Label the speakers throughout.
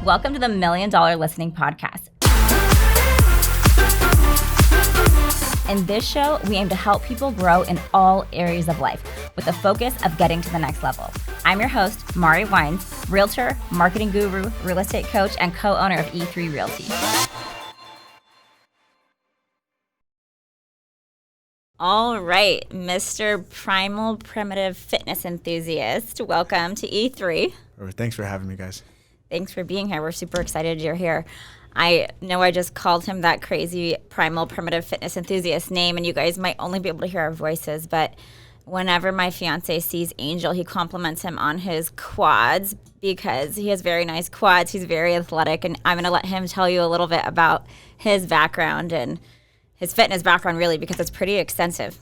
Speaker 1: Welcome to the $1 Million Listening Podcast. In this show, we aim to help people grow in all areas of life with the focus of getting to the next level. I'm your host, Mari Wines, realtor, marketing guru, real estate coach, and co-owner of E3 Realty. All right, Mr. Primal Primitive Fitness Enthusiast, welcome to E3.
Speaker 2: Thanks for having me, guys.
Speaker 1: Thanks for being here. We're super excited you're here. I know I just called him that crazy Primal Primitive Fitness Enthusiast name, and you guys might only be able to hear our voices, but whenever my fiance sees Angel, he compliments him on his quads because he has very nice quads. He's very athletic, and I'm going to let him tell you a little bit about his background and his fitness background, really, because it's pretty extensive.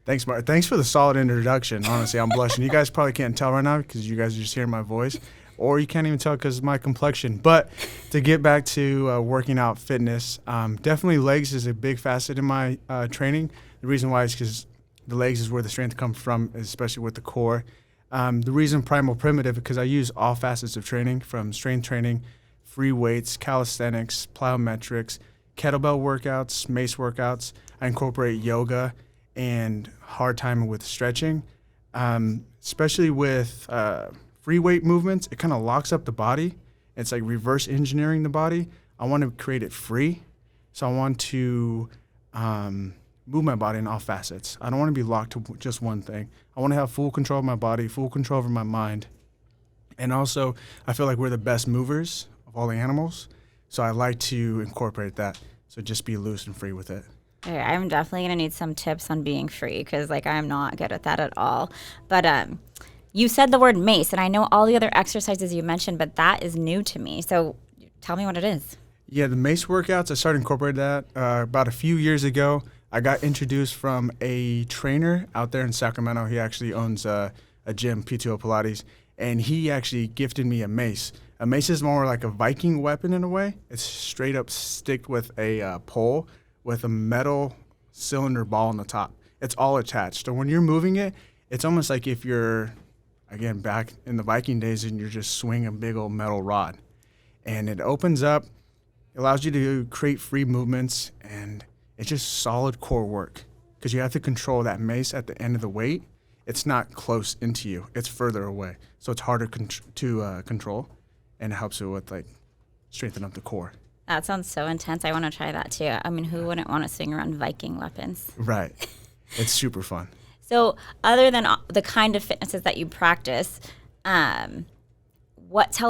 Speaker 2: Thanks, Mark. Thanks for the solid introduction. Honestly, I'm blushing. You guys probably can't tell right now because you guys are just hearing my voice, or you can't even tell because of my complexion. But to get back to working out fitness, definitely legs is a big facet in my training. The reason why is because the legs is where the strength comes from, especially with the core. The reason Primal Primitive, because I use all facets of training, from strength training, free weights, calisthenics, plyometrics, kettlebell workouts, mace workouts. I incorporate yoga and hard time with stretching, especially with free weight movements. It kind of locks up the body. It's like reverse engineering the body. I want to create it free. So I want to move my body in all facets. I don't want to be locked to just one thing. I want to have full control of my body, full control over my mind. And also, I feel like we're the best movers of all the animals. So I like to incorporate that. So just be loose and free with it.
Speaker 1: Okay, I'm definitely going to need some tips on being free because, I'm not good at that at all. But you said the word mace, and I know all the other exercises you mentioned, but that is new to me. So tell me what it is.
Speaker 2: Yeah, the Mace Workouts, I started incorporating that about a few years ago. I got introduced from a trainer out there in Sacramento. He actually owns a gym, PTO Pilates, and he actually gifted me a mace. A mace is more like a Viking weapon in a way. It's straight up sticked with a pole with a metal cylinder ball on the top. It's all attached. So when you're moving it, it's almost like if you're, again, back in the Viking days and you're just swinging a big old metal rod. And it opens up, it allows you to create free movements, and it's just solid core work because you have to control that mace at the end of the weight. It's not close into you. It's further away. So it's harder to control, and it helps you with, strengthen up the core.
Speaker 1: That sounds so intense. I want to try that too. I mean, who wouldn't want to swing around Viking weapons?
Speaker 2: Right. It's super fun.
Speaker 1: So other than the kind of fitnesses that you practice, tell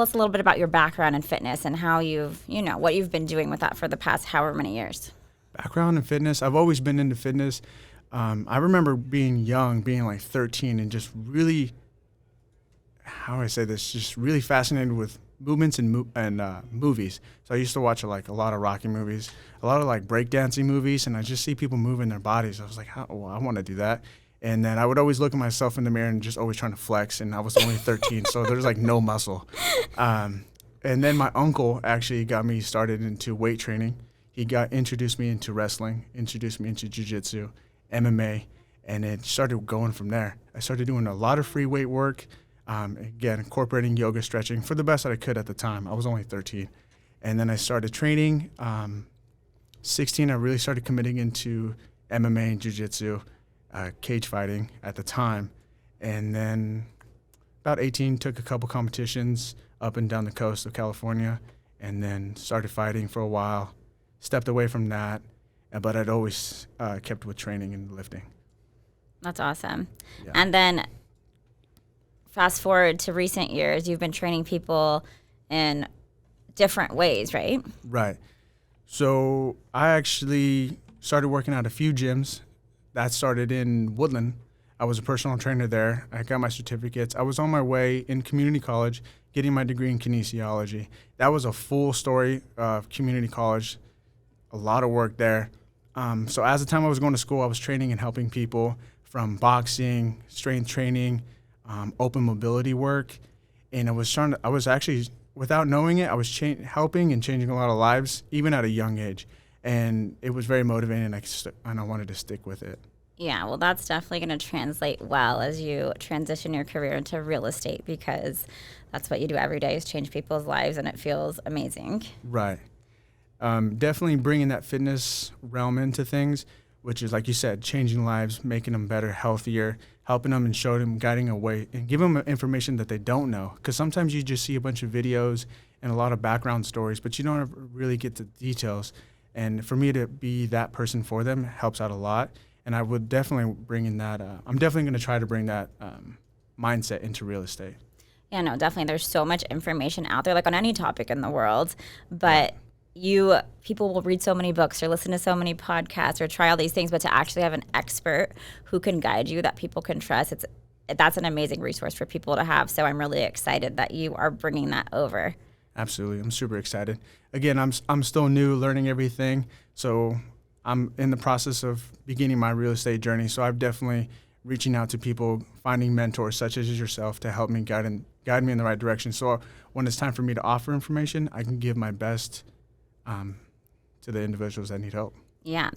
Speaker 1: us a little bit about your background in fitness and how what you've been doing with that for the past however many years.
Speaker 2: Background in fitness, I've always been into fitness. I remember being young, being 13, and just really, how do I say this, just really fascinated with movements and movies. So I used to watch a lot of Rocky movies, a lot of breakdancing movies, and I just see people moving their bodies. I was like, I want to do that. And then I would always look at myself in the mirror and just always trying to flex, and I was only 13, so there's no muscle. And then my uncle actually got me started into weight training. He introduced me into wrestling, introduced me into jiu-jitsu, MMA, and it started going from there. I started doing a lot of free weight work, again, incorporating yoga, stretching for the best that I could at the time. I was only 13. And then I started training. 16, I really started committing into MMA and jiu-jitsu, cage fighting at the time. And then about 18, took a couple competitions up and down the coast of California, and then started fighting for a while, stepped away from that, but I'd always kept with training and lifting.
Speaker 1: That's awesome.
Speaker 2: Yeah.
Speaker 1: And then fast forward to recent years, you've been training people in different ways, right?
Speaker 2: Right. So I actually started working at a few gyms. That started in Woodland. I was a personal trainer there. I got my certificates. I was on my way in community college getting my degree in kinesiology. That was a full story of community college, a lot of work there. So as the time I was going to school, I was training and helping people from boxing, strength training, open mobility work. And I was actually, without knowing it, I was helping and changing a lot of lives, even at a young age. And it was very motivating, and I wanted to stick with it.
Speaker 1: Yeah, well, that's definitely going to translate well as you transition your career into real estate, because that's what you do every day is change people's lives, and it feels amazing.
Speaker 2: Right. Definitely bringing that fitness realm into things, which is, like you said, changing lives, making them better, healthier, helping them and showing them, guiding away, and give them information that they don't know. Because sometimes you just see a bunch of videos and a lot of background stories, but you don't ever really get the details. And for me to be that person for them helps out a lot. And I would definitely bring in that. I'm definitely going to try to bring that mindset into real estate.
Speaker 1: Yeah, no, definitely. There's so much information out there, like on any topic in the world, but people will read so many books or listen to so many podcasts or try all these things, but to actually have an expert who can guide you that people can trust, that's an amazing resource for people to have. So I'm really excited that you are bringing that over.
Speaker 2: Absolutely. I'm super excited. Again, I'm still new, learning everything. So I'm in the process of beginning my real estate journey. So I'm definitely reaching out to people, finding mentors such as yourself to help me guide me in the right direction. So when it's time for me to offer information, I can give my best to the individuals that need help.
Speaker 1: Yeah.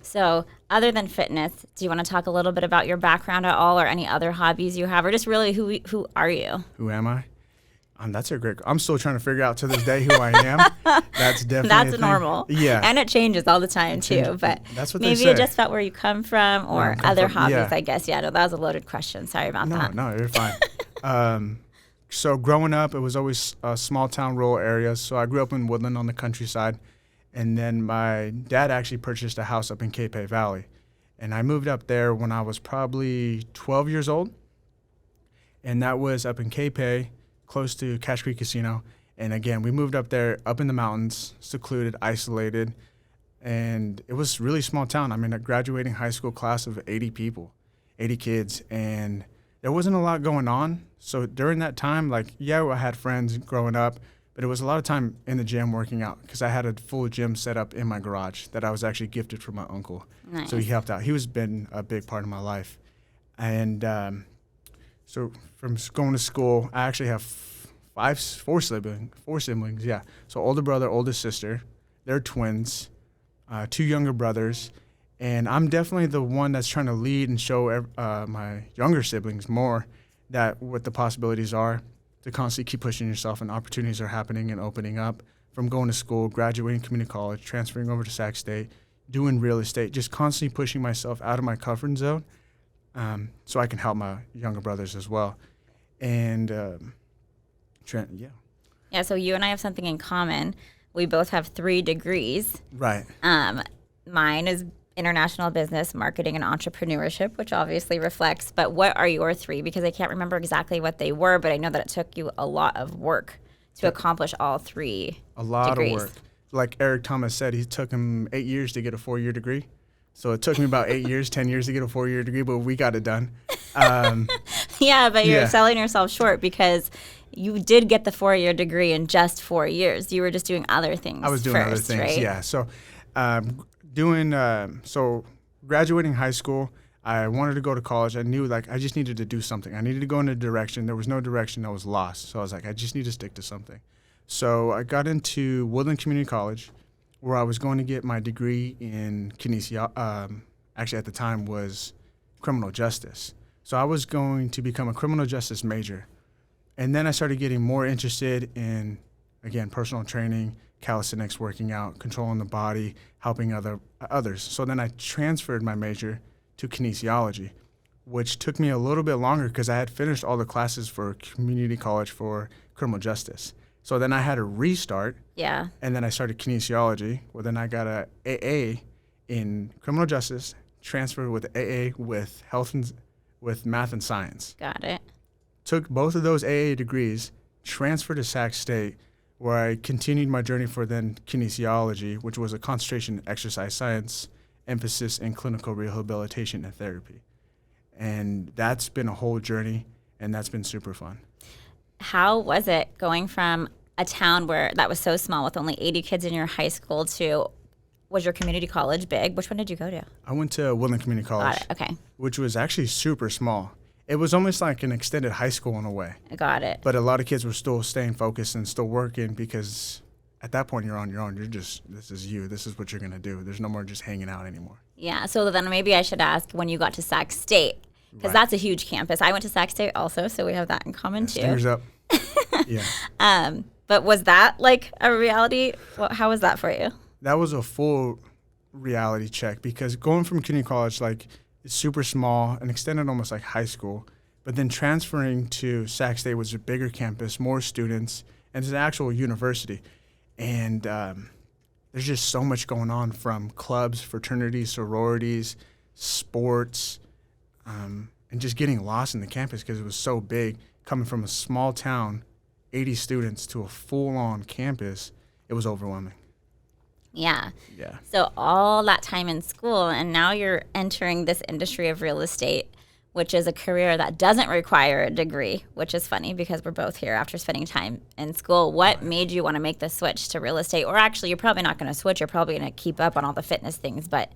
Speaker 1: So other than fitness, do you want to talk a little bit about your background at all, or any other hobbies you have, or just really who are you?
Speaker 2: Who am I? That's a great. I'm still trying to figure out to this day who I am. That's definitely
Speaker 1: that's
Speaker 2: a thing.
Speaker 1: Normal.
Speaker 2: Yeah,
Speaker 1: and it changes all the time too. But
Speaker 2: that's what
Speaker 1: maybe
Speaker 2: they say.
Speaker 1: just about where you come from or other hobbies.
Speaker 2: Yeah.
Speaker 1: I guess. Yeah. No, that was a loaded question. Sorry about that.
Speaker 2: No, you're fine. So growing up, it was always a small town, rural area. So I grew up in Woodland on the countryside, and then my dad actually purchased a house up in Cape Valley, and I moved up there when I was probably 12 years old, and that was up in Cape, close to Cache Creek Casino. And again, we moved up there, up in the mountains, secluded, isolated, and it was really small town. I mean, a graduating high school class of 80 people, 80 kids, and there wasn't a lot going on. So during that time, I had friends growing up, but it was a lot of time in the gym working out because I had a full gym set up in my garage that I was actually gifted from my uncle.
Speaker 1: Nice.
Speaker 2: So he helped out. He was been a big part of my life. And so from going to school, I actually have four siblings, yeah. So older brother, older sister, they're twins, 2 younger brothers. And I'm definitely the one that's trying to lead and show my younger siblings more that what the possibilities are, to constantly keep pushing yourself, and opportunities are happening and opening up from going to school, graduating community college, transferring over to Sac State, doing real estate, just constantly pushing myself out of my comfort zone so I can help my younger brothers as well. And
Speaker 1: Yeah, so you and I have something in common. We both have 3 degrees.
Speaker 2: Right.
Speaker 1: Mine is international business, marketing, and entrepreneurship, which obviously reflects. But what are your 3? Because I can't remember exactly what they were, but I know that it took you a lot of work to accomplish all 3
Speaker 2: A lot
Speaker 1: degrees.
Speaker 2: of work. Like Eric Thomas said, he took him 8 years to get a 4-year degree. So it took me about 8 years, 10 years to get a 4-year degree, but we got it done.
Speaker 1: Yeah, but you're selling yourself short because you did get the 4-year degree in just 4 years. You were just doing other things.
Speaker 2: I was doing other things,
Speaker 1: right?
Speaker 2: yeah. So graduating high school, I wanted to go to college. I knew I just needed to do something. I needed to go in a direction. There was no direction. I was lost. So I was like, I just need to stick to something. So I got into Woodland Community College, where I was going to get my degree in actually at the time was criminal justice. So I was going to become a criminal justice major. And then I started getting more interested in, again, personal training, calisthenics, working out, controlling the body, helping others. So then I transferred my major to kinesiology, which took me a little bit longer because I had finished all the classes for community college for criminal justice. So then I had to restart.
Speaker 1: Yeah.
Speaker 2: And then I started kinesiology. Well, then I got a AA in criminal justice, transferred with AA with with math and science.
Speaker 1: Got it.
Speaker 2: Took both of those AA degrees, transferred to Sac State, where I continued my journey for then kinesiology, which was a concentration in exercise science, emphasis in clinical rehabilitation and therapy. And that's been a whole journey, and that's been super fun.
Speaker 1: How was it going from a town that was so small with only 80 kids in your high school to, was your community college big? Which one did you go to?
Speaker 2: I went to Woodland Community College.
Speaker 1: Got it. Okay.
Speaker 2: Which was actually super small. It was almost like an extended high school in a way.
Speaker 1: I got it.
Speaker 2: But a lot of kids were still staying focused and still working because at that point you're on your own. This is you. This is what you're going to do. There's no more just hanging out anymore.
Speaker 1: Yeah. So then maybe I should ask when you got to Sac State, because
Speaker 2: Right.
Speaker 1: that's a huge campus. I went to Sac State also, so we have that in common too.
Speaker 2: Stingers up. Yeah.
Speaker 1: But was that like a reality? How was that for you?
Speaker 2: That was a full reality check because going from community college, like, it's super small and extended almost like high school. But then transferring to Sac State was a bigger campus, more students, and it's an actual university. And there's just so much going on from clubs, fraternities, sororities, sports, and just getting lost in the campus because it was so big. Coming from a small town, 80 students, to a full-on campus, it was overwhelming.
Speaker 1: Yeah.
Speaker 2: Yeah.
Speaker 1: So all that time in school, and now you're entering this industry of real estate, which is a career that doesn't require a degree, which is funny because we're both here after spending time in school. What made you want to make the switch to real estate? Or actually, you're probably not going to switch. You're probably going to keep up on all the fitness things. But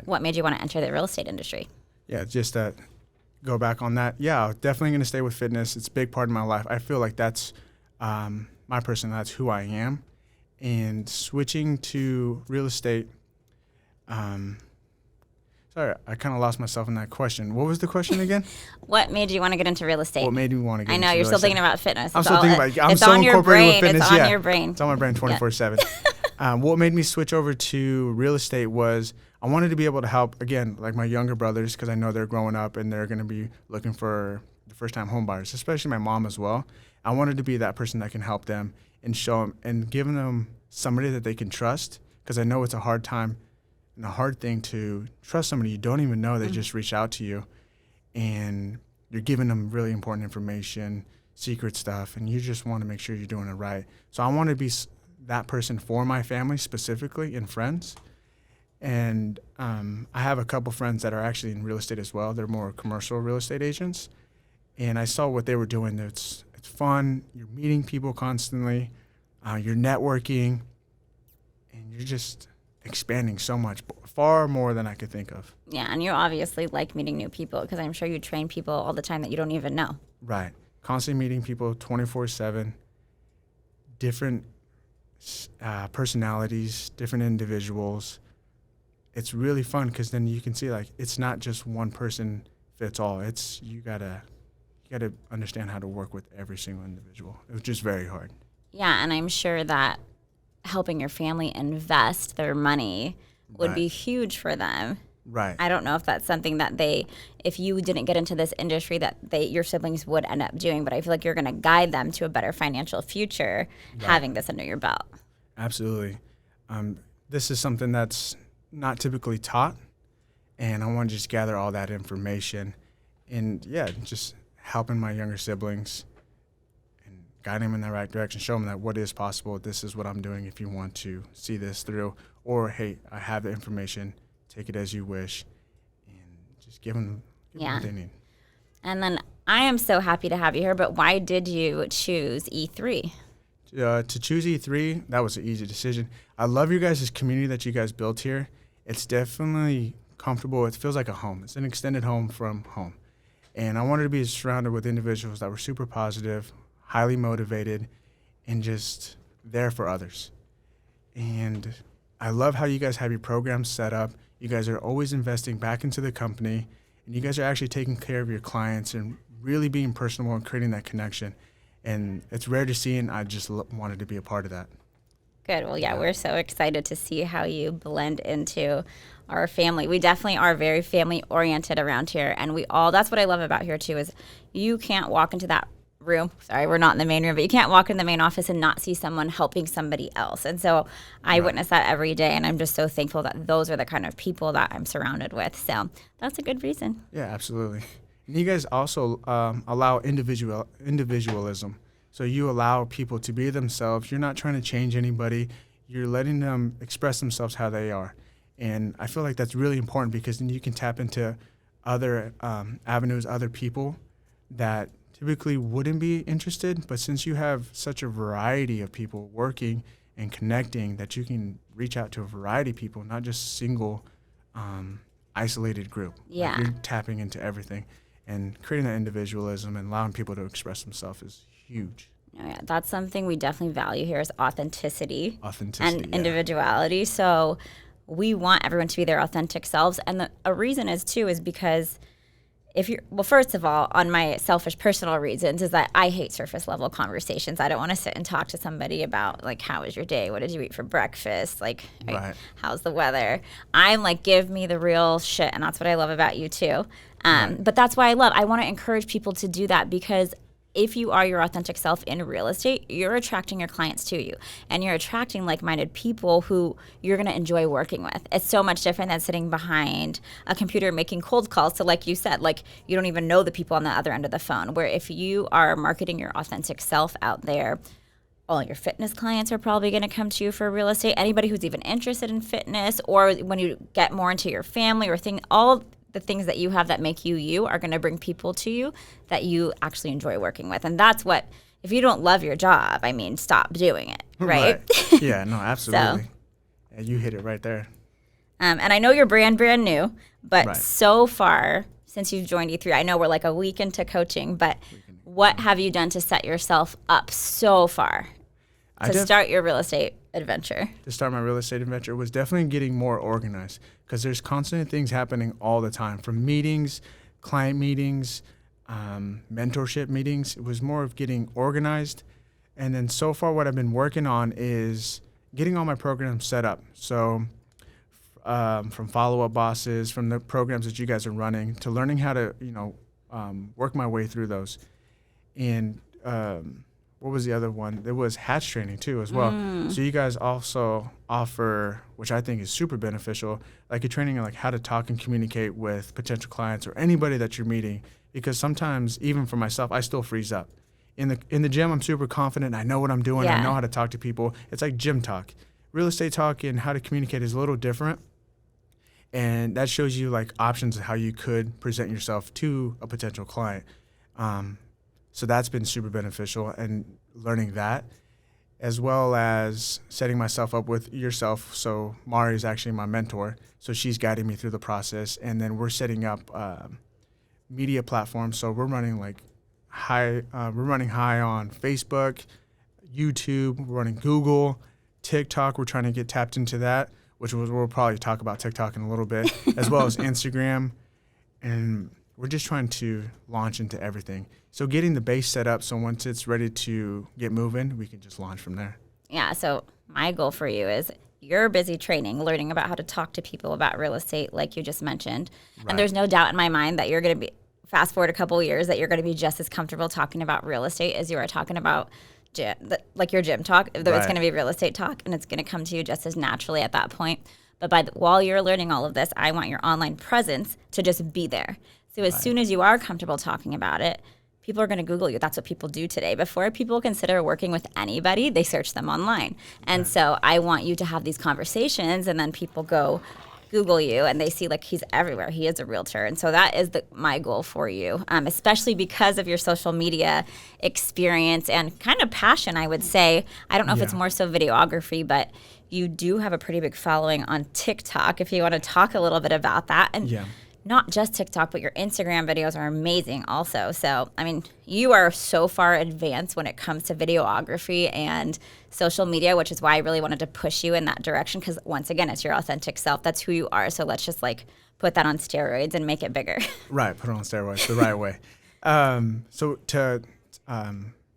Speaker 1: what made you want to enter the real estate industry?
Speaker 2: Yeah, just that, go back on that. Yeah, definitely going to stay with fitness. It's a big part of my life. I feel like that's my person. That's who I am. And switching to real estate, sorry, I kind of lost myself in that question. What was the question again?
Speaker 1: What made you want to get into real estate?
Speaker 2: What made me want to get
Speaker 1: I know,
Speaker 2: into
Speaker 1: you're
Speaker 2: real
Speaker 1: still
Speaker 2: estate?
Speaker 1: thinking about fitness.
Speaker 2: I'm still thinking about it. I'm
Speaker 1: it's
Speaker 2: so
Speaker 1: on your
Speaker 2: incorporated with
Speaker 1: brain.
Speaker 2: fitness.
Speaker 1: It's on your brain.
Speaker 2: It's on my brain 24/7. What made me switch over to real estate was I wanted to be able to help, again, like my younger brothers, because I know they're growing up and they're going to be looking for the first-time home buyers, especially my mom as well. I wanted to be that person that can help them and show them and give them somebody that they can trust, because I know it's a hard time and a hard thing to trust somebody you don't even know. They just reach out to you and you're giving them really important information, secret stuff, and you just want to make sure you're doing it right. So I want to be that person for my family specifically and friends. And I have a couple friends that are actually in real estate as well. They're more commercial real estate agents. And I saw what they were doing. It's fun. You're meeting people constantly. You're networking. And you're just expanding so much, far more than I could think of.
Speaker 1: Yeah, and you obviously like meeting new people because I'm sure you train people all the time that you don't even know.
Speaker 2: Right. Constantly meeting people 24/7, different personalities, different individuals. It's really fun because then you can see, like, it's not just one person fits all. It's you gotta understand how to work with every single individual. It was just very hard.
Speaker 1: Yeah, and I'm sure that helping your family invest their money would be huge for them.
Speaker 2: Right.
Speaker 1: I don't know if that's something that if you didn't get into this industry, that your siblings would end up doing, but I feel like you're going to guide them to a better financial future having this under your belt.
Speaker 2: Absolutely. This is something that's not typically taught, and I want to just gather all that information and, just helping my younger siblings and guiding them in the right direction, show them that what is possible, this is what I'm doing if you want to see this through, or, hey, I have the information, take it as you wish, and just give them what they need.
Speaker 1: And then I am so happy to have you here, but why did you choose E3?
Speaker 2: To choose E3, that was an easy decision. I love your guys' community that you guys built here. It's definitely comfortable. It feels like a home. It's an extended home from home. And I wanted to be surrounded with individuals that were super positive, highly motivated, and just there for others. And I love how you guys have your programs set up. You guys are always investing back into the company, and you guys are actually taking care of your clients and really being personable and creating that connection. And it's rare to see, and I just wanted to be a part of that.
Speaker 1: Good. Well, yeah, we're so excited to see how you blend into our family. We definitely are very family-oriented around here, and that's what I love about here, too, is you can't walk into that room. Sorry, we're not in the main room, but you can't walk in the main office and not see someone helping somebody else. And so I witness that every day, and I'm just so thankful that those are the kind of people that I'm surrounded with. So that's a good reason.
Speaker 2: Yeah, absolutely. And you guys also allow individualism. So you allow people to be themselves. You're not trying to change anybody. You're letting them express themselves how they are. And I feel like that's really important because then you can tap into other avenues, other people that typically wouldn't be interested. But since you have such a variety of people working and connecting, that you can reach out to a variety of people, not just a single isolated group.
Speaker 1: Yeah.
Speaker 2: Like, you're tapping into everything. And creating that individualism and allowing people to express themselves is huge.
Speaker 1: Oh, yeah, that's something we definitely value here is authenticity and
Speaker 2: yeah.
Speaker 1: individuality. So we want everyone to be their authentic selves. And a reason is too, is because first of all, on my selfish personal reasons, is that I hate surface level conversations. I don't want to sit and talk to somebody about like, how was your day? What did you eat for breakfast? Like,
Speaker 2: Right.
Speaker 1: how's the weather? I'm like, give me the real shit. And that's what I love about you too. But that's why I want to encourage people to do that, because if you are your authentic self in real estate, you're attracting your clients to you, and you're attracting like-minded people who you're going to enjoy working with. It's so much different than sitting behind a computer making cold calls. So like you said, like you don't even know the people on the other end of the phone, where if you are marketing your authentic self out there, all your fitness clients are probably going to come to you for real estate. Anybody who's even interested in fitness, or when you get more into your family or all the things that you have that make you are going to bring people to you that you actually enjoy working with. And that's what, if you don't love your job, I mean, stop doing it, right?
Speaker 2: Yeah, no, absolutely. Yeah, you hit it right there.
Speaker 1: And I know you're brand new, but so far since you've joined E3, I know we're like a week into coaching, but what have you done to set yourself up so far to start your real estate adventure? To
Speaker 2: start my real estate adventure was definitely getting more organized, because there's constant things happening all the time, from meetings, client meetings, mentorship meetings. It was more of getting organized. And then so far what I've been working on is getting all my programs set up. So from follow-up bosses, from the programs that you guys are running, to learning how to, work my way through those. And what was the other one? There was hatch training too as well. So you guys also offer, which I think is super beneficial, like a training on like how to talk and communicate with potential clients or anybody that you're meeting. Because sometimes, even for myself, I still freeze up. In the gym, I'm super confident. I know what I'm doing. I know how to talk to people. It's like gym talk. Real estate talk and how to communicate is a little different. And that shows you like options of how you could present yourself to a potential client. So that's been super beneficial, and learning that, as well as setting myself up with yourself. So Mari is actually my mentor. So she's guiding me through the process. And then we're setting up media platforms. So we're running high on Facebook, YouTube, we're running Google, TikTok. We're trying to get tapped into that, we'll probably talk about TikTok in a little bit, as well as Instagram. And we're just trying to launch into everything. So getting the base set up, so once it's ready to get moving, we can just launch from there.
Speaker 1: Yeah, so my goal for you is you're busy training, learning about how to talk to people about real estate, like you just mentioned. Right. And there's no doubt in my mind that you're going to be, fast forward a couple of years, that you're going to be just as comfortable talking about real estate as you are talking about like your gym talk. Though it's going to be real estate talk, and it's going to come to you just as naturally at that point. But while you're learning all of this, I want your online presence to just be there. So as soon as you are comfortable talking about it, people are going to Google you. That's what people do today. Before people consider working with anybody, they search them online. And so I want you to have these conversations, and then people go Google you, and they see like he's everywhere. He is a realtor. And so that is my goal for you, especially because of your social media experience and kind of passion, I would say. I don't know if it's more so videography, but you do have a pretty big following on TikTok, if you want to talk a little bit about that. And not just TikTok, but your Instagram videos are amazing also. So, I mean, you are so far advanced when it comes to videography and social media, which is why I really wanted to push you in that direction, because once again, it's your authentic self. That's who you are. So let's just like put that on steroids and make it bigger. Right,
Speaker 2: put it on steroids the right way. So to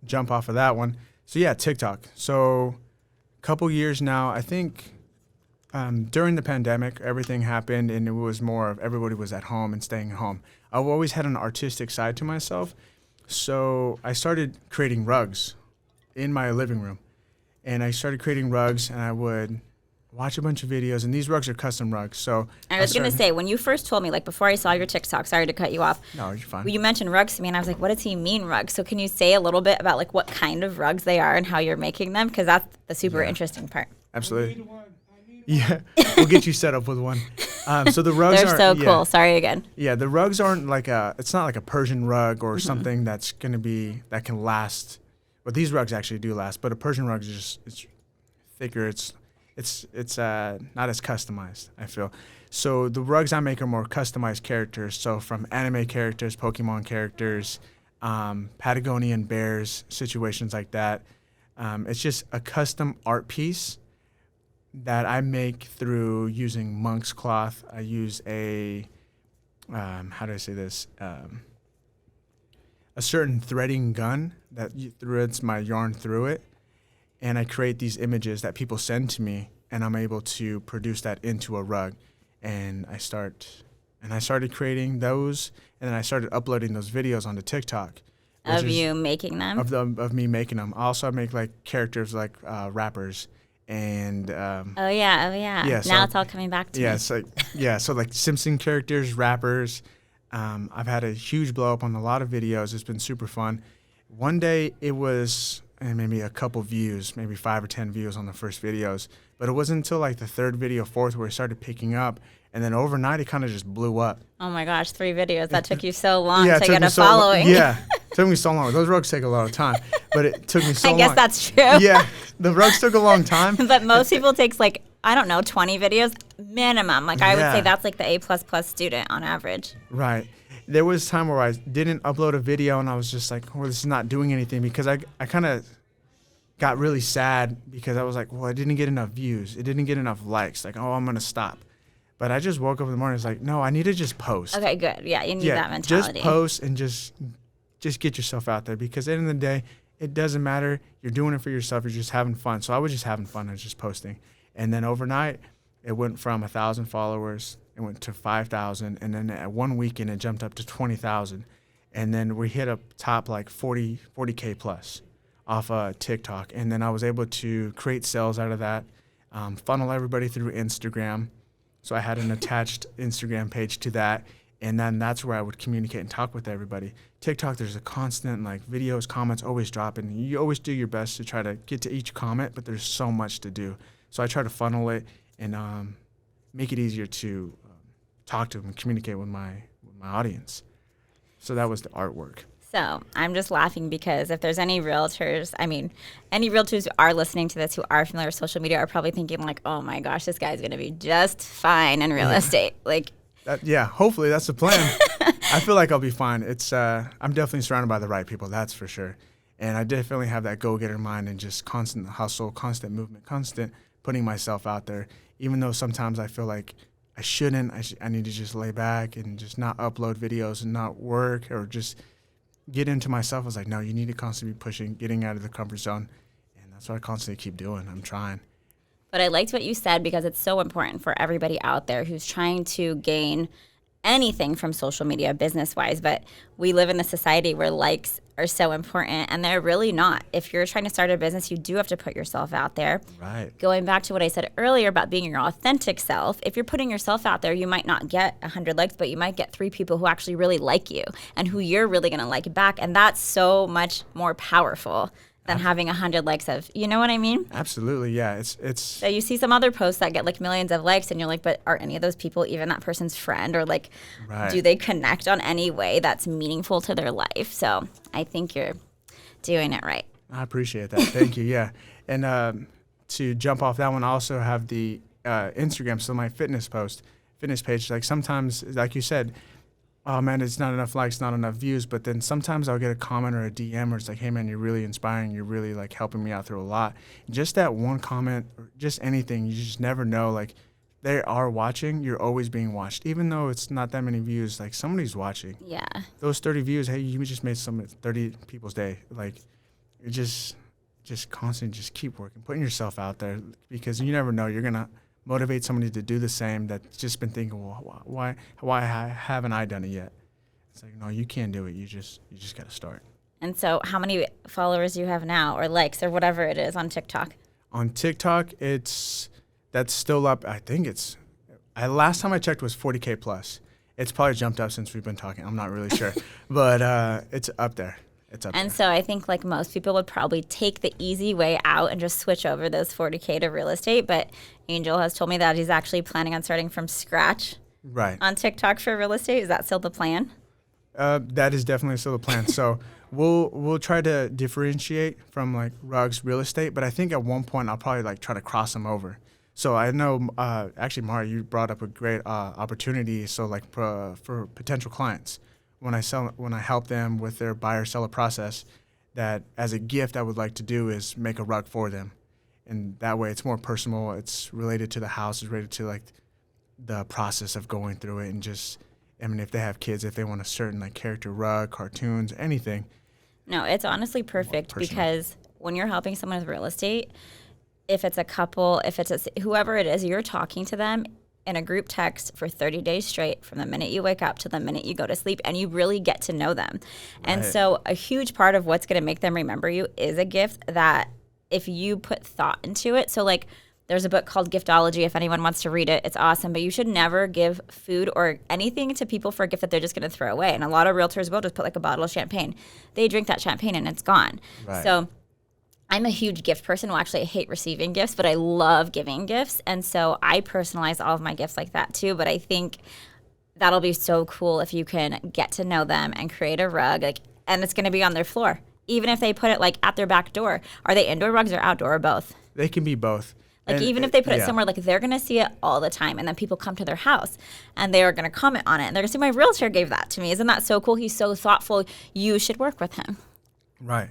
Speaker 2: jump off of that one, so yeah, TikTok. So a couple years now, I think during the pandemic, everything happened, and it was more of everybody was at home and staying at home. I've always had an artistic side to myself, so I started creating rugs in my living room. And I started creating rugs, and I would watch a bunch of videos, and these rugs are custom rugs. So
Speaker 1: I was going to say, when you first told me, like before I saw your TikTok, sorry to cut you off.
Speaker 2: No, you're fine.
Speaker 1: You mentioned rugs to me, and I was like, what does he mean rugs? So can you say a little bit about like what kind of rugs they are and how you're making them? Because that's the super interesting part.
Speaker 2: Absolutely. Yeah, we'll get you set up with one. So the rugs
Speaker 1: They're so cool. Sorry again.
Speaker 2: Yeah, the rugs aren't like it's not like a Persian rug or something that's going to be, that can last. But these rugs actually do last. But a Persian rug is just, it's thicker. It's not as customized, I feel. So the rugs I make are more customized characters. So from anime characters, Pokemon characters, Patagonian bears, situations like that. It's just a custom art piece that I make through using monk's cloth. I use a how do I say this? A certain threading gun that threads my yarn through it, and I create these images that people send to me, and I'm able to produce that into a rug. And I started creating those, and then I started uploading those videos onto TikTok.
Speaker 1: Of you making them?
Speaker 2: Of me making them. Also, I make like characters like rappers. And
Speaker 1: oh yeah.
Speaker 2: So
Speaker 1: now it's all coming back to me.
Speaker 2: So like Simpson characters, rappers. I've had a huge blow up on a lot of videos. It's been super fun. One day it was maybe a couple views, maybe 5 or 10 views on the first videos, but it wasn't until like the third video, fourth, where it started picking up, and then overnight it kind of just blew up.
Speaker 1: Oh my gosh, 3 videos. That took you so long to
Speaker 2: get
Speaker 1: a following.
Speaker 2: It took me so long. Those rugs take a lot of time, but it took me so long.
Speaker 1: I guess that's true.
Speaker 2: Yeah, the rugs took a long time.
Speaker 1: But most people takes like, I don't know, 20 videos minimum. Like I would say that's like the A++ student on average.
Speaker 2: Right. There was a time where I didn't upload a video and I was just like, well, this is not doing anything, because I kind of got really sad because I was like, well, I didn't get enough views. It didn't get enough likes. Like, oh, I'm going to stop. But I just woke up in the morning and was like, no, I need to just post.
Speaker 1: Okay, good. Yeah, you need that mentality.
Speaker 2: Just post and just get yourself out there, because at the end of the day, it doesn't matter. You're doing it for yourself. You're just having fun. So I was just having fun. I was just posting. And then overnight, it went from 1,000 followers. It went to 5,000. And then at one weekend, it jumped up to 20,000. And then we hit a top like 40K plus off TikTok. And then I was able to create sales out of that, funnel everybody through Instagram. So I had an attached Instagram page to that, and then that's where I would communicate and talk with everybody. TikTok, there's a constant like videos, comments always dropping. You always do your best to try to get to each comment, but there's so much to do. So I try to funnel it and make it easier to talk to them and communicate with my audience. So that was the artwork.
Speaker 1: So I'm just laughing because if there's any realtors, any realtors who are listening to this who are familiar with social media are probably thinking like, oh my gosh, this guy's going to be just fine in real estate. Like,
Speaker 2: hopefully that's the plan. I feel like I'll be fine. It's I'm definitely surrounded by the right people, that's for sure. And I definitely have that go-getter mind and just constant hustle, constant movement, constant putting myself out there. Even though sometimes I feel like I shouldn't, I need to just lay back and just not upload videos and not work or just get into myself. I was like, no, you need to constantly be pushing, getting out of the comfort zone. And that's what I constantly keep doing. I'm trying.
Speaker 1: But I liked what you said, because it's so important for everybody out there who's trying to gain anything from social media business-wise. But we live in a society where likes are so important, and they're really not. If you're trying to start a business, you do have to put yourself out there.
Speaker 2: Right.
Speaker 1: Going back to what I said earlier about being your authentic self, if you're putting yourself out there, you might not get 100 likes, but you might get 3 people who actually really like you and who you're really going to like back. And that's so much more powerful than having 100 likes of, you know what I mean?
Speaker 2: Absolutely, yeah. It's
Speaker 1: So you see some other posts that get like millions of likes, and you're like, but are any of those people even that person's friend, or like, do they connect on any way that's meaningful to their life? So I think you're doing it right.
Speaker 2: I appreciate that. Thank you. Yeah, and to jump off that one, I also have the Instagram. So my fitness page. Like sometimes, like you said, oh man, it's not enough likes, not enough views. But then sometimes I'll get a comment or a DM where it's like, hey man, you're really inspiring. You're really like helping me out through a lot. Just that one comment or just anything, you just never know. Like they are watching. You're always being watched. Even though it's not that many views, like somebody's watching.
Speaker 1: Yeah.
Speaker 2: Those 30 views, hey, you just made 30 people's day. Like it just constantly just keep working, putting yourself out there, because you never know. You're going to motivate somebody to do the same that's just been thinking, well, why haven't I done it yet? It's like, no, you can't do it. You just got to start.
Speaker 1: And so how many followers do you have now, or likes, or whatever it is on TikTok?
Speaker 2: On TikTok, that's still up. I think last time I checked was 40K plus. It's probably jumped up since we've been talking. I'm not really sure, but it's up there. And
Speaker 1: so I think like most people would probably take the easy way out and just switch over those 40K to real estate. But Angel has told me that he's actually planning on starting from scratch on TikTok for real estate. Is that still the plan?
Speaker 2: That is definitely still the plan. So we'll try to differentiate from like rugs, real estate. But I think at one point I'll probably like try to cross them over. So I know actually, Mari, you brought up a great opportunity. So like for potential clients. When I help them with their buyer-seller process, that as a gift I would like to do is make a rug for them. and that way it's more personal. It's related to the house. It's related to like the process of going through it, and just, I mean, if they have kids, if they want a certain like character rug, cartoons, anything.
Speaker 1: No, it's honestly perfect because when you're helping someone with real estate, if it's a couple, if it's whoever it is, you're talking to them in a group text for 30 days straight from the minute you wake up to the minute you go to sleep, and you really get to know them. And so a huge part of what's going to make them remember you is a gift that if you put thought into it. So like there's a book called Giftology if anyone wants to read it. It's awesome, but you should never give food or anything to people for a gift that they're just going to throw away. And a lot of realtors will just put like a bottle of champagne. They drink that champagne and it's gone. Right. So I'm a huge gift person. Well, actually, I hate receiving gifts, but I love giving gifts. And so I personalize all of my gifts like that too. But I think that'll be so cool if you can get to know them and create a rug, like, and it's going to be on their floor. Even if they put it like at their back door. Are they indoor rugs or outdoor or both?
Speaker 2: They can be both.
Speaker 1: Like and even if they put it somewhere, like they're going to see it all the time. And then people come to their house and they are going to comment on it. And they're going to say, my realtor gave that to me. Isn't that so cool? He's so thoughtful. You should work with him.
Speaker 2: Right.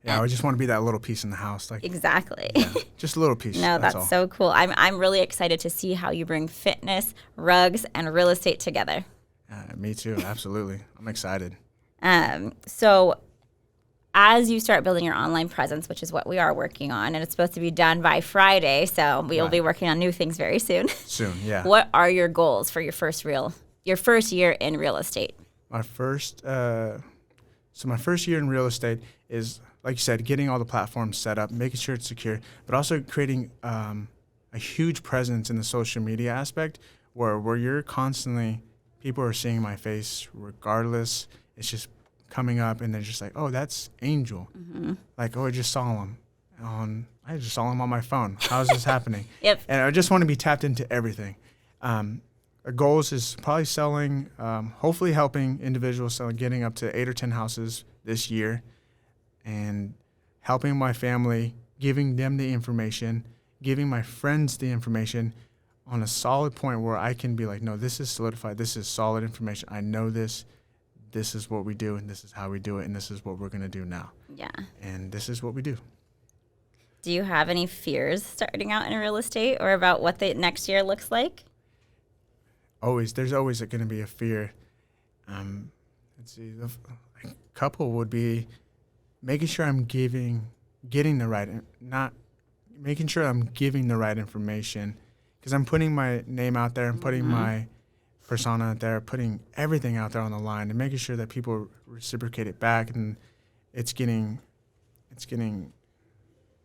Speaker 2: Yeah, I just want to be that little piece in the house. Like
Speaker 1: exactly.
Speaker 2: Yeah, just a little piece.
Speaker 1: No, that's so cool. I'm really excited to see how you bring fitness, rugs, and real estate together.
Speaker 2: Me too. Absolutely. I'm excited.
Speaker 1: So as you start building your online presence, which is what we are working on, and it's supposed to be done by Friday, so we'll be working on new things very soon.
Speaker 2: Soon, yeah.
Speaker 1: What are your goals for your first year in real estate?
Speaker 2: My first year in real estate is, like you said, getting all the platforms set up, making sure it's secure, but also creating a huge presence in the social media aspect where you're constantly, people are seeing my face regardless. It's just coming up and they're just like, oh, that's Angel. Mm-hmm. Like, oh, I just saw him on my phone. How's this happening?
Speaker 1: Yep.
Speaker 2: And I just want to be tapped into everything. Our goals is probably selling, hopefully helping individuals sell, getting up to 8 or 10 houses this year, and helping my family, giving them the information, giving my friends the information on a solid point where I can be like, no, this is solidified. This is solid information. I know this. This is what we do, and this is how we do it, and this is what we're going to do now.
Speaker 1: Yeah. And
Speaker 2: this is what we do.
Speaker 1: Do you have any fears starting out in real estate or about what the next year looks like?
Speaker 2: There's always going to be a fear. Let's see, a couple would be making sure I'm giving the right information, because I'm putting my name out there and putting my persona out there, putting everything out there on the line, and making sure that people reciprocate it back, and it's getting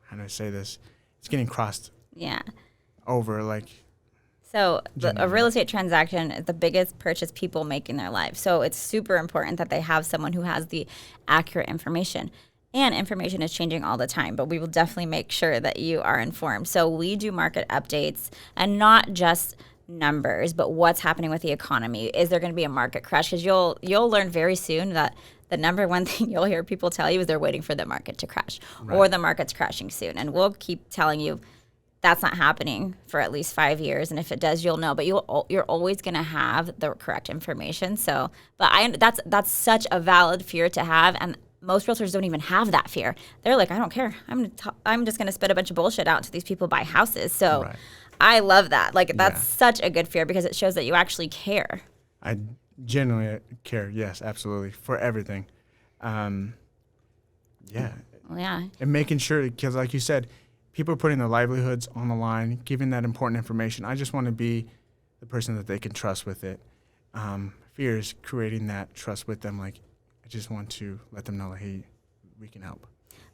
Speaker 2: how do I say this? It's getting crossed over, like.
Speaker 1: So a real estate transaction is the biggest purchase people make in their lives. So it's super important that they have someone who has the accurate information. And information is changing all the time, but we will definitely make sure that you are informed. So we do market updates, and not just numbers, but what's happening with the economy. Is there going to be a market crash? Because you'll learn very soon that the number one thing you'll hear people tell you is they're waiting for the market to crash, or the market's crashing soon. And we'll keep telling you that's not happening for at least 5 years. And if it does, you'll know. But you're always going to have the correct information. So, but that's such a valid fear to have, and most realtors don't even have that fear. They're like, I don't care. I'm just going to spit a bunch of bullshit out to these people buy houses. So I love that. Like, that's such a good fear, because it shows that you actually care.
Speaker 2: I genuinely care. Yes, absolutely. For everything. Yeah.
Speaker 1: Well, yeah.
Speaker 2: And making sure, because like you said, people are putting their livelihoods on the line, giving that important information. I just want to be the person that they can trust with it. Fear is creating that trust with them. Like, I just want to let them know, like, hey, we can help.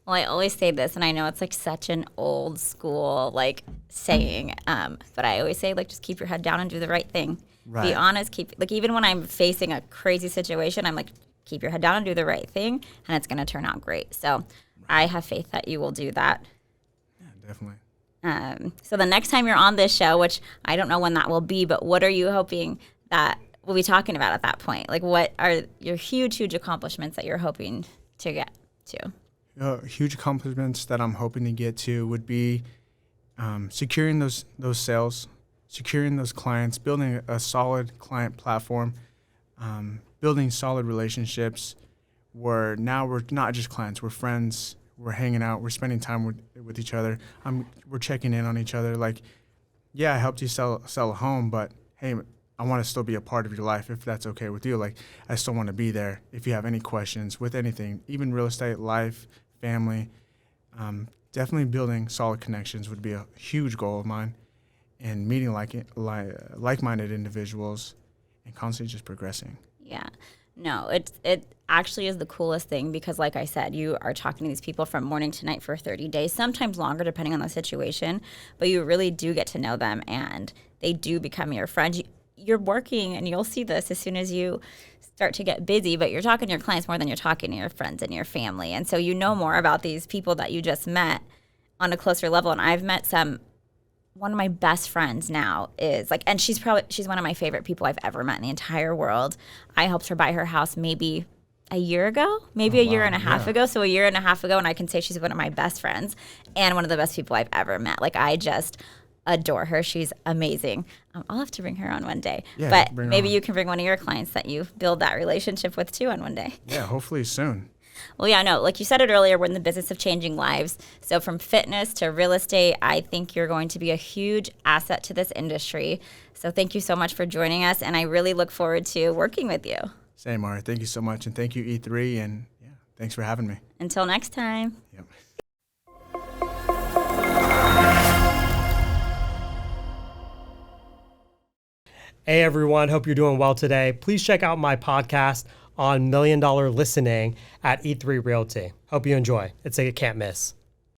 Speaker 1: Well, I always say this, and I know it's like such an old school like saying, but I always say, like, just keep your head down and do the right thing. Right. Be honest. Even when I'm facing a crazy situation, I'm like, keep your head down and do the right thing, and it's going to turn out great. So I have faith that you will do that.
Speaker 2: Yeah, definitely.
Speaker 1: So the next time you're on this show, which I don't know when that will be, but what are you hoping that we'll be talking about at that point? Like, what are your huge accomplishments that you're hoping to get to?
Speaker 2: Huge accomplishments that I'm hoping to get to would be securing those sales, securing those clients, building a solid client platform, building solid relationships where now we're not just clients, we're friends, we're hanging out, we're spending time with each other. We're checking in on each other. Like, yeah, I helped you sell a home, but hey, I want to still be a part of your life if that's okay with you. Like, I still want to be there if you have any questions with anything, even real estate, life, family. Definitely building solid connections would be a huge goal of mine, and meeting like-minded individuals and constantly just progressing.
Speaker 1: Yeah. No, it actually is the coolest thing because, like I said, you are talking to these people from morning to night for 30 days, sometimes longer depending on the situation, but you really do get to know them and they do become your friend. You're working, and you'll see this as soon as you start to get busy, but you're talking to your clients more than you're talking to your friends and your family. And so you know more about these people that you just met on a closer level. And I've met one of my best friends now is like, and she's one of my favorite people I've ever met in the entire world. I helped her buy her house maybe a year ago, maybe a year and a half ago. So a year and a half ago, and I can say she's one of my best friends and one of the best people I've ever met. Like, I just adore her. She's amazing. I'll have to bring her on one day.
Speaker 2: Yeah,
Speaker 1: but maybe you can bring one of your clients that you build that relationship with too on one day.
Speaker 2: Yeah, hopefully soon.
Speaker 1: Well, yeah, no, like you said it earlier, we're in the business of changing lives. So from fitness to real estate, I think you're going to be a huge asset to this industry. So thank you so much for joining us, and I really look forward to working with you.
Speaker 2: Same, Ari. Thank you so much, and thank you, E3, and yeah, thanks for having me.
Speaker 1: Until next time.
Speaker 2: Yep.
Speaker 3: Hey everyone, hope you're doing well today. Please check out my podcast on $1 Million Listening at E3 Realty. Hope you enjoy. It's a can't miss.